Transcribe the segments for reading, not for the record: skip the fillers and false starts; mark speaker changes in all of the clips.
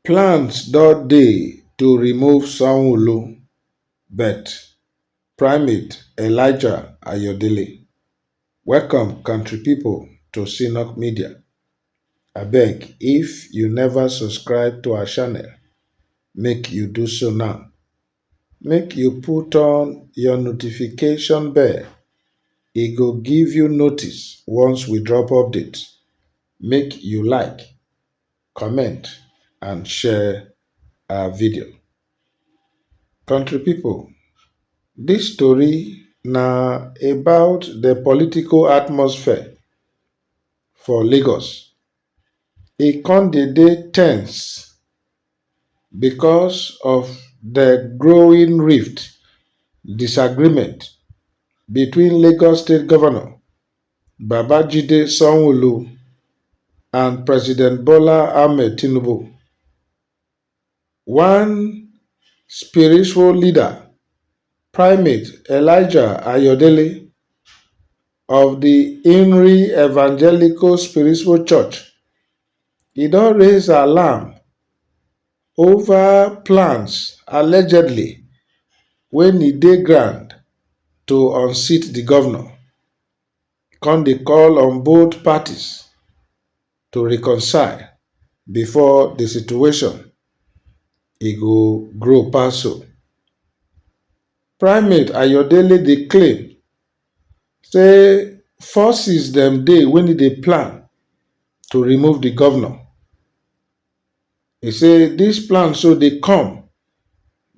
Speaker 1: Plans don dey to remove Sanwo Olu, but Primate Elijah Ayodele. Welcome country people to Synod Media. Abeg, if you never subscribe to our channel, make you do so now. Make you put on your notification bell. E go give you notice once we drop update. Make you like, comment and share our video. Country people, this story na about the political atmosphere for Lagos. E con dey tense because of the growing rift, disagreement between Lagos State Governor Babajide Sanwo Olu and President Bola Tinubu. One spiritual leader, Primate Elijah Ayodele of the INRI Evangelical Spiritual Church, he don raise alarm over plans allegedly when e dey ground to unseat the governor. Come dey call on both parties to reconcile before the situation e go grow pass so. Primate Ayodele dey claim say forces dem dey when e dey plan to remove the governor. He say this plan so dey come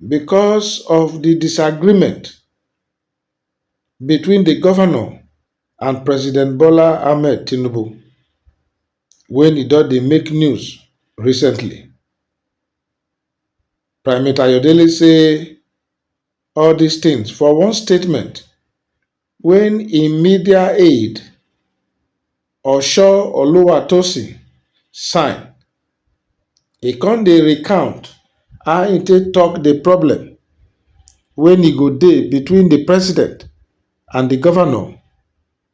Speaker 1: because of the disagreement between the governor and President Bola Tinubu when e don dey make news recently. Primate Ayodele say all these things for one statement when im media aide Osho Oluwatosin sign. E con dey recount how e take talk the problem when e go dey between the president and the governor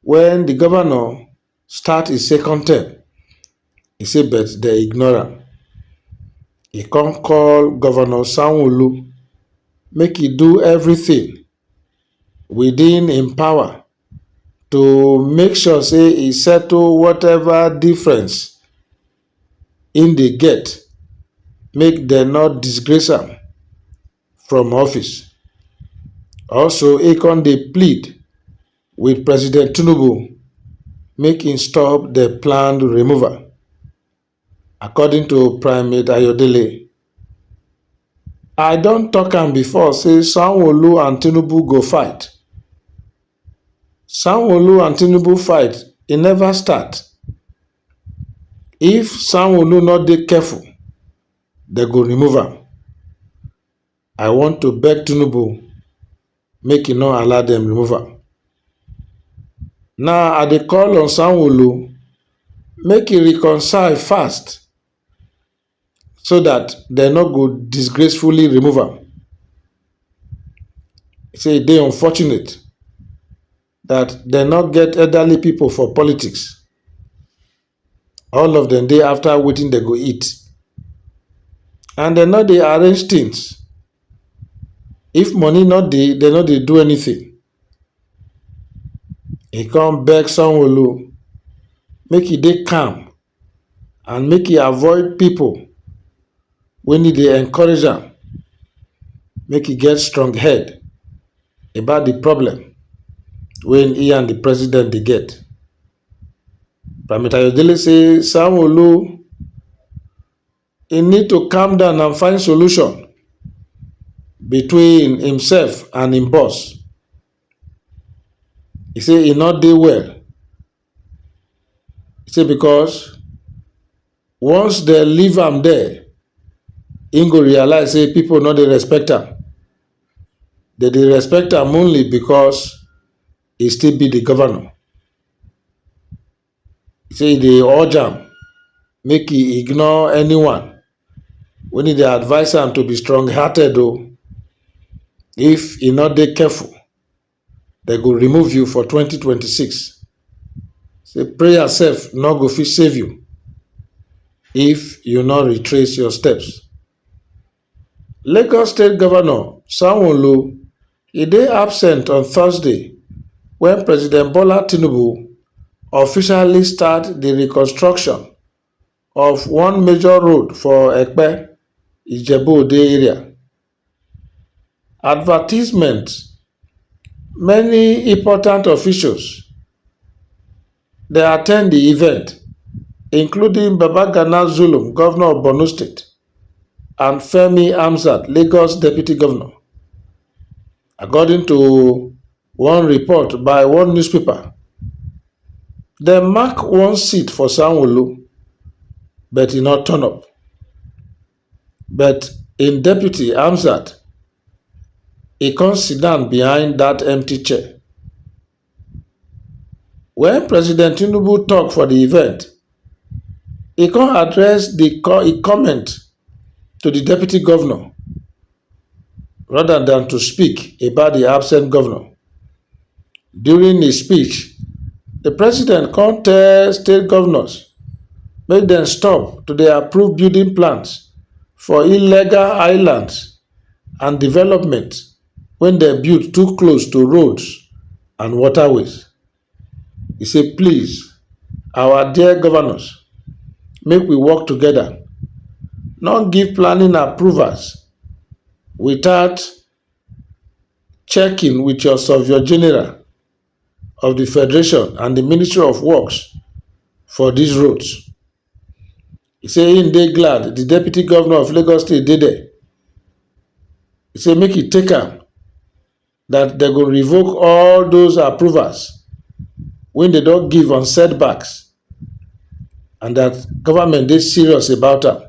Speaker 1: when the governor start his second term. He say but they ignore am. He con call Governor Sanwo Olu make e do everything within im power to make sure say e settle whatever difference im dey get, make dem not disgrace am from office. Also, e con dey plead with President Tinubu make im stop the planned removal. According to Primate Ayodele, I don talk am before say Sanwo Olu and Tinubu go fight. Sanwo Olu and Tinubu fight, e never start. If Sanwo Olu not dey careful, they go remove am. I want to beg Tinubu make e no allow them remove am. Now I dey call on Sanwo Olu make e reconcile fast so that they no go disgracefully remove am. He say e dey unfortunate that they not get elderly people for politics. All of them dey after wetin they go eat. And they no dey arrange things. If money not dey, they no dey do anything. He come beg Sanwo Olu make e dey calm and make e avoid people when e dey encourage am, make e get strong head about the problem when he and the president dey get. Primate Ayodele say Sanwo Olu he need to calm down and find solution between himself and him boss. He say he not dey well. He say because once they leave am there, he go realize say people no dey respect am. They dey respect am only because he still be the governor. He say he dey urge am make he ignore anyone when he dey advise am to be strong-hearted though. If he not dey careful, they go remove you for 2026. Say prayer sef no go fit save you. if you not retrace your steps. Lagos State Governor Sanwo Olu he dey absent on Thursday when President Bola Tinubu officially start the reconstruction of one major road for Epe, Ijebu-Ode area. Advertisement: many important officials dey at ten d the event, including Babagana Zulum, Governor of Borno State, and Femi Hamzat, Lagos Deputy Governor. According to one report by one newspaper, dem mark one seat for Sanwo Olu, but e no turn up. But im deputy Hamzat e come sit down behind that empty chair. When President Tinubu talk for the event, e come address e comment to the deputy governor rather than to speak about the absent governor. During his speech, the president come tell state governors make dem stop to dey approve building plans for illegal islands and development when dem build too close to roads and waterways. He say, please, our dear governors, make we work together, not give planning approvals without checking with your Surveyor General of the Federation and the Ministry of Works for these roads. He say im dey glad the Deputy Governor of Lagos State dey there. He say make e take am that dem go revoke all those approvals wey dem don give on setbacks and that government dey serious about am.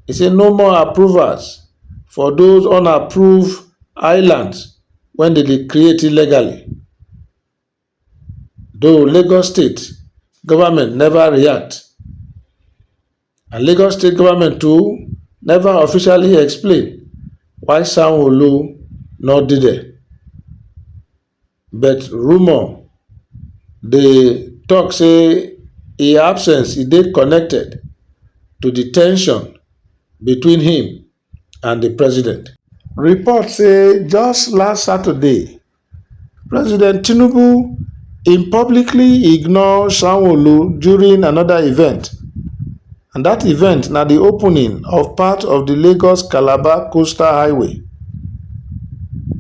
Speaker 1: He say no more approvals for those unapproved islands when dem dey create illegally. Though Lagos State government never react, and Lagos State government too never officially explain why Sanwo Olu no dey there. But rumour dey talk say im absence e dey connected to the ten sion between him and the president. Report say just last Saturday, President Tinubu im publicly ignore Sanwo Olu during another event, and that event na the opening of part of the Lagos-Calabar Coastal Highway.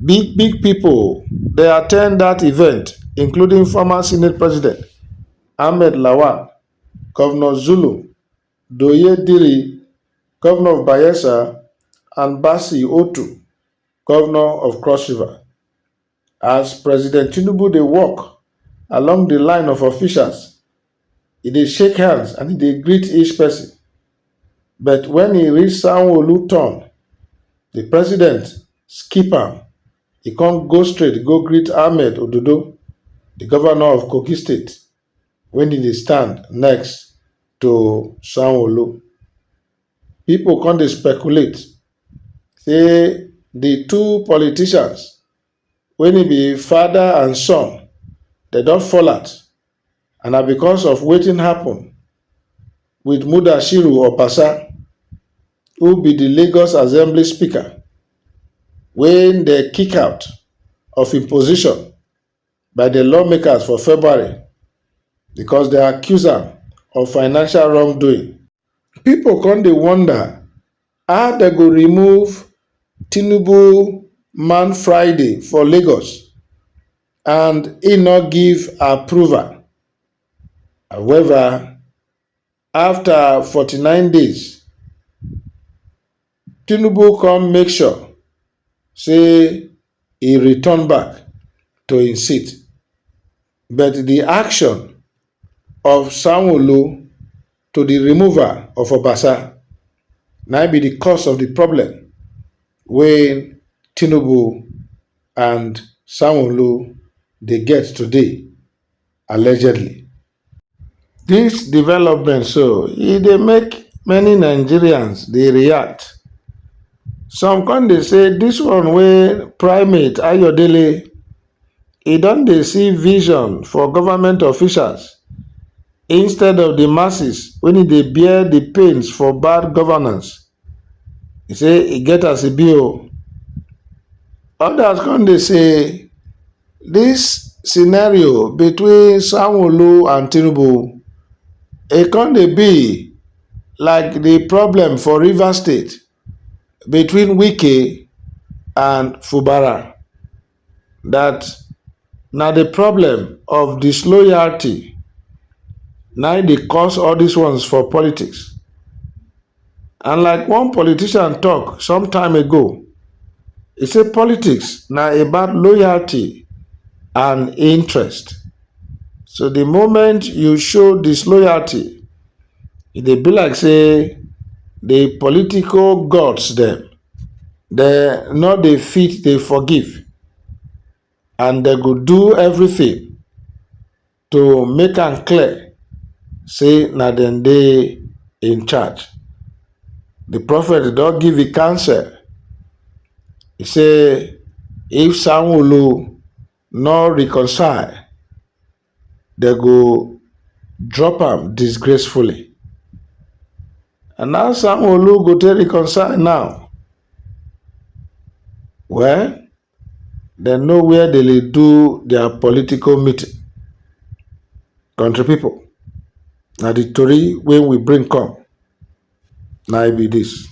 Speaker 1: Big people dey at ten d that event, including former Senate President Ahmed Lawan, Governor Zulum, Doye Diri, Governor of Bayelsa, and Basi Otu, Governor of Cross River. As President Tinubu dey walk along the line of officials, e dey shake hands and e dey greet each person. But when e reach Sanwo Olu turn, the president skip am. E come go straight go greet Ahmed Ododo, the governor of Kogi State, when e dey stand next to Sanwo Olu. People come dey speculate say the two politicians wey e be father and son, dem don fall out, and na because of wetin happen with Mudashiru Obasa, who be the Lagos Assembly Speaker, when dem kick out of im position by the lawmakers for February because they accuse am of financial wrongdoing. People come dey wonder how dem go remove Tinubu Man Friday for Lagos and e no give approval. However, after 49 days, Tinubu come make sure say e return back to im seat. But the action of Sanwo Olu to the removal of Obasa na be the cause of the problem wey Tinubu and Sanwo Olu dey get today, allegedly. This development so e dey make many Nigerians dey react. Some come dey say this one wey Primate Ayodele e don dey see vision for government officials instead of the masses when they bear the pains for bad governance. He say e get as e be o. Others come dey say this scenario between Sanwo Olu and Tinubu, e come dey be like the problem for Rivers State between Wike and Fubara, that na the problem of disloyalty na dey cause all these ones for politics. And like one politician talk some time ago, he say politics na about loyalty and interest. So the moment you show disloyalty, e dey be like say the political gods dem, they no dey fit dey forgive, and they go do everything to make am clear say na dem dey in charge. The prophet don give a counsel. He say if Sanwo Olu no reconcile, they go drop am disgracefully. And now Sanwo Olu go take reconcile now. Well, they know where they dey do their political meeting. Country people, na the tori wey we bring come, na e be this.